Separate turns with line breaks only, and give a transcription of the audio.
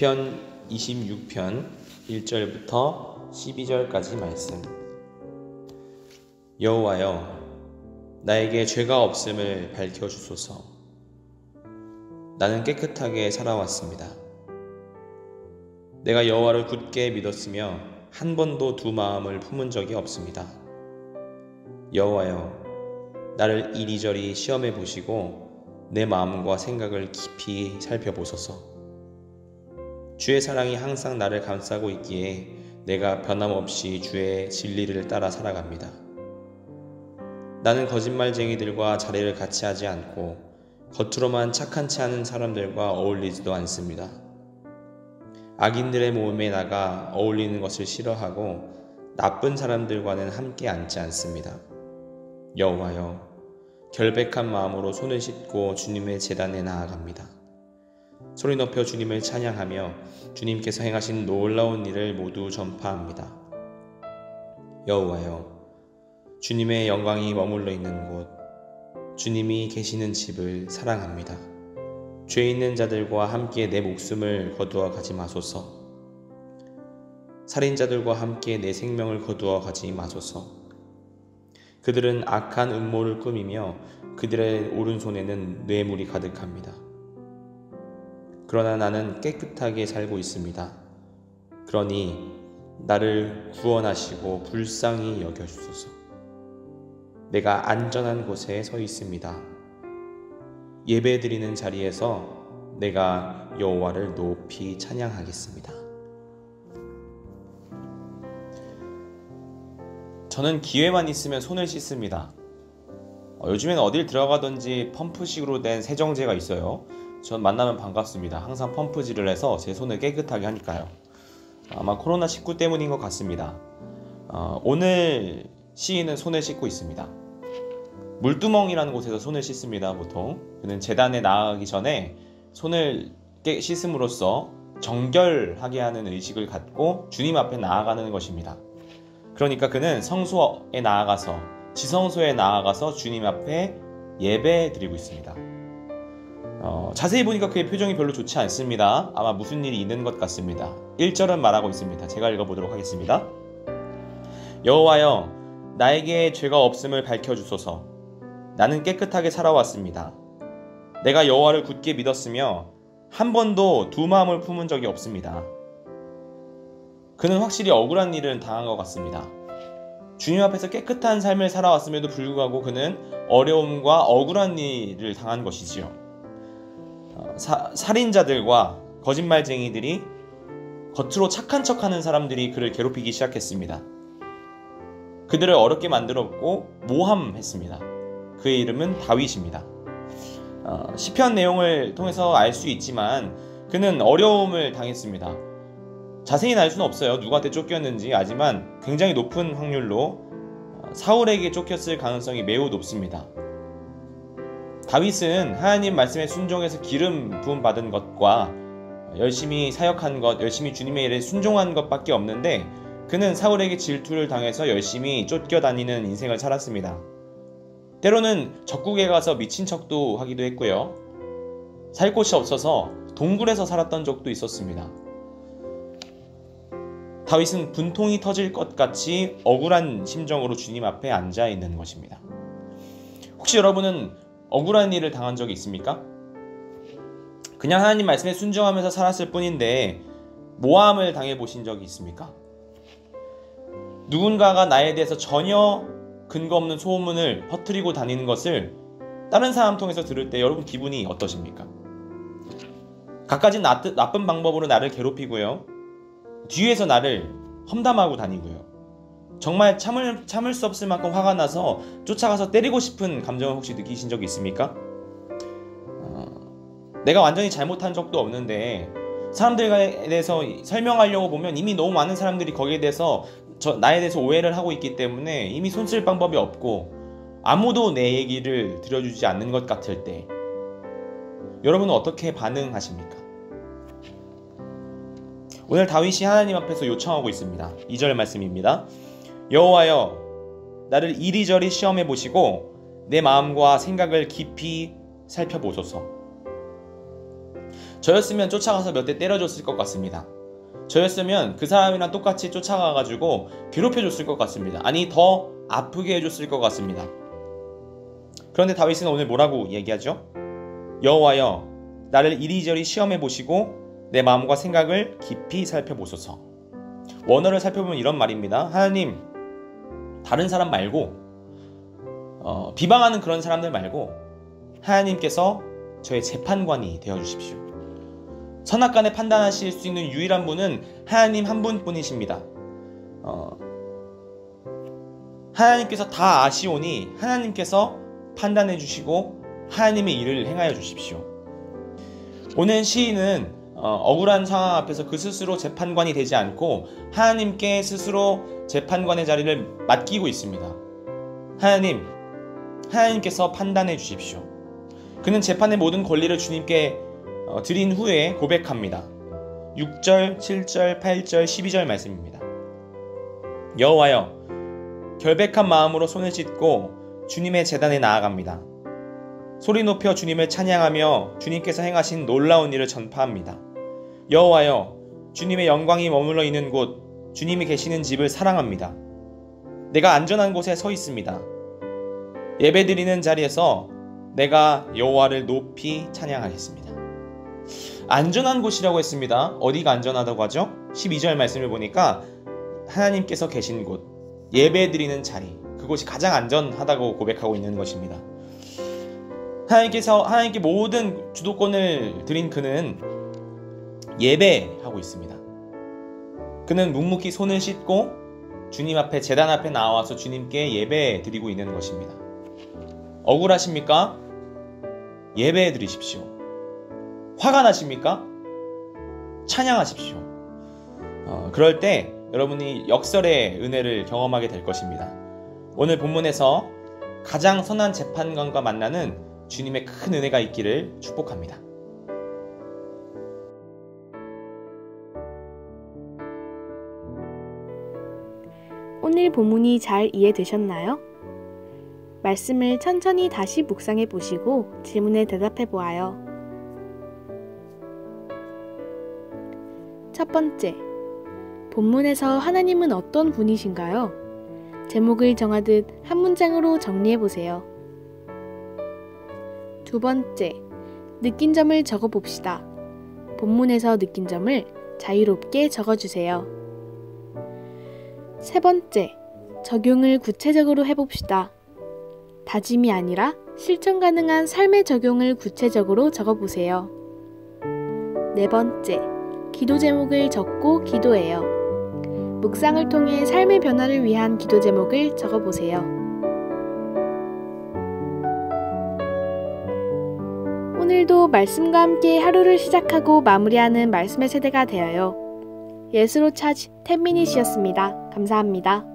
시편 26편 1절부터 12절까지 말씀. 여호와여, 나에게 죄가 없음을 밝혀주소서. 나는 깨끗하게 살아왔습니다. 내가 여호와를 굳게 믿었으며 한 번도 두 마음을 품은 적이 없습니다. 여호와여, 나를 이리저리 시험해 보시고 내 마음과 생각을 깊이 살펴보소서. 주의 사랑이 항상 나를 감싸고 있기에 내가 변함없이 주의 진리를 따라 살아갑니다. 나는 거짓말쟁이들과 자리를 같이 하지 않고 겉으로만 착한 체 하는 사람들과 어울리지도 않습니다. 악인들의 모임에 나가 어울리는 것을 싫어하고 나쁜 사람들과는 함께 앉지 않습니다. 여호와여, 결백한 마음으로 손을 씻고 주님의 제단에 나아갑니다. 소리 높여 주님을 찬양하며 주님께서 행하신 놀라운 일을 모두 전파합니다. 여호와여, 주님의 영광이 머물러 있는 곳, 주님이 계시는 집을 사랑합니다. 죄 있는 자들과 함께 내 목숨을 거두어 가지 마소서. 살인자들과 함께 내 생명을 거두어 가지 마소서. 그들은 악한 음모를 꾸미며 그들의 오른손에는 뇌물이 가득합니다. 그러나 나는 깨끗하게 살고 있습니다. 그러니 나를 구원하시고 불쌍히 여겨주소서. 내가 안전한 곳에 서 있습니다. 예배드리는 자리에서 내가 여호와를 높이 찬양하겠습니다. 저는 기회만 있으면 손을 씻습니다. 요즘에는 어딜 들어가든지 펌프식으로 된 세정제가 있어요. 전 만나면 반갑습니다. 항상 펌프질을 해서 제 손을 깨끗하게 하니까요. 아마 코로나19 때문인 것 같습니다. 오늘 시인은 손을 씻고 있습니다. 물두멍이라는 곳에서 손을 씻습니다. 보통 그는 제단에 나아가기 전에 손을 씻음으로써 정결하게 하는 의식을 갖고 주님 앞에 나아가는 것입니다. 그러니까 그는 성소에 나아가서 지성소에 나아가서 주님 앞에 예배 드리고 있습니다. 자세히 보니까 그의 표정이 별로 좋지 않습니다. 아마 무슨 일이 있는 것 같습니다. 1절은 말하고 있습니다. 제가 읽어보도록 하겠습니다. 여호와여, 나에게 죄가 없음을 밝혀주소서. 나는 깨끗하게 살아왔습니다. 내가 여호와를 굳게 믿었으며 한 번도 두 마음을 품은 적이 없습니다. 그는 확실히 억울한 일을 당한 것 같습니다. 주님 앞에서 깨끗한 삶을 살아왔음에도 불구하고 그는 어려움과 억울한 일을 당한 것이지요. 살인자들과 거짓말쟁이들이 겉으로 착한 척하는 사람들이 그를 괴롭히기 시작했습니다. 그들을 어렵게 만들었고 모함했습니다. 그의 이름은 다윗입니다. 시편 내용을 통해서 알 수 있지만 그는 어려움을 당했습니다. 자세히는 알 수는 없어요. 누구한테 쫓겼는지. 하지만 굉장히 높은 확률로 사울에게 쫓겼을 가능성이 매우 높습니다. 다윗은 하나님 말씀에 순종해서 기름 부음 받은 것과 열심히 사역한 것, 열심히 주님의 일에 순종한 것밖에 없는데 그는 사울에게 질투를 당해서 열심히 쫓겨다니는 인생을 살았습니다. 때로는 적국에 가서 미친 척도 하기도 했고요. 살 곳이 없어서 동굴에서 살았던 적도 있었습니다. 다윗은 분통이 터질 것 같이 억울한 심정으로 주님 앞에 앉아 있는 것입니다. 혹시 여러분은 억울한 일을 당한 적이 있습니까? 그냥 하나님 말씀에 순종하면서 살았을 뿐인데 모함을 당해보신 적이 있습니까? 누군가가 나에 대해서 전혀 근거 없는 소문을 퍼뜨리고 다니는 것을 다른 사람 통해서 들을 때 여러분 기분이 어떠십니까? 갖가지 나쁜 방법으로 나를 괴롭히고요. 뒤에서 나를 험담하고 다니고요. 정말 참을 수 없을 만큼 화가 나서 쫓아가서 때리고 싶은 감정을 혹시 느끼신 적이 있습니까? 내가 완전히 잘못한 적도 없는데 사람들에 대해서 설명하려고 보면 이미 너무 많은 사람들이 거기에 대해서 나에 대해서 오해를 하고 있기 때문에 이미 손쓸 방법이 없고 아무도 내 얘기를 들어주지 않는 것 같을 때 여러분은 어떻게 반응하십니까? 오늘 다윗이 하나님 앞에서 요청하고 있습니다. 2절 말씀입니다. 여호와여, 나를 이리저리 시험해 보시고 내 마음과 생각을 깊이 살펴보소서. 저였으면 쫓아가서 몇 대 때려줬을 것 같습니다. 저였으면 그 사람이랑 똑같이 쫓아가가지고 괴롭혀줬을 것 같습니다. 아니, 더 아프게 해줬을 것 같습니다. 그런데 다윗은 오늘 뭐라고 얘기하죠? 여호와여, 나를 이리저리 시험해 보시고 내 마음과 생각을 깊이 살펴보소서. 원어를 살펴보면 이런 말입니다. 하나님, 다른 사람 말고 비방하는 그런 사람들 말고 하나님께서 저의 재판관이 되어주십시오. 선악간에 판단하실 수 있는 유일한 분은 하나님 한 분뿐이십니다. 하나님께서 다 아시오니 하나님께서 판단해 주시고 하나님의 일을 행하여 주십시오. 오늘 시인은 억울한 상황 앞에서 그 스스로 재판관이 되지 않고 하나님께 스스로 재판관의 자리를 맡기고 있습니다. 하나님께서 판단해 주십시오. 그는 재판의 모든 권리를 주님께 드린 후에 고백합니다. 6절, 7절, 8절, 12절 말씀입니다. 여호와여, 결백한 마음으로 손을 씻고 주님의 제단에 나아갑니다. 소리 높여 주님을 찬양하며 주님께서 행하신 놀라운 일을 전파합니다. 여호와여, 주님의 영광이 머물러 있는 곳, 주님이 계시는 집을 사랑합니다. 내가 안전한 곳에 서 있습니다. 예배드리는 자리에서 내가 여호와를 높이 찬양하겠습니다. 안전한 곳이라고 했습니다. 어디가 안전하다고 하죠? 12절 말씀을 보니까 하나님께서 계신 곳, 예배드리는 자리, 그곳이 가장 안전하다고 고백하고 있는 것입니다. 하나님께 모든 주도권을 드린 그는 예배하고 있습니다. 그는 묵묵히 손을 씻고 주님 앞에, 제단 앞에 나와서 주님께 예배 드리고 있는 것입니다. 억울하십니까? 예배 드리십시오. 화가 나십니까? 찬양하십시오. 그럴 때 여러분이 역설의 은혜를 경험하게 될 것입니다. 오늘 본문에서 가장 선한 재판관과 만나는 주님의 큰 은혜가 있기를 축복합니다.
오늘 본문이 잘 이해되셨나요? 말씀을 천천히 다시 묵상해 보시고 질문에 대답해 보아요. 첫 번째, 본문에서 하나님은 어떤 분이신가요? 제목을 정하듯 한 문장으로 정리해 보세요. 두 번째, 느낀 점을 적어 봅시다. 본문에서 느낀 점을 자유롭게 적어주세요. 세 번째, 적용을 구체적으로 해봅시다. 다짐이 아니라 실천 가능한 삶의 적용을 구체적으로 적어보세요. 네 번째, 기도 제목을 적고 기도해요. 묵상을 통해 삶의 변화를 위한 기도 제목을 적어보세요. 오늘도 말씀과 함께 하루를 시작하고 마무리하는 말씀의 세대가 되어요. 예수로 차지 10미닛이었습니다. 감사합니다.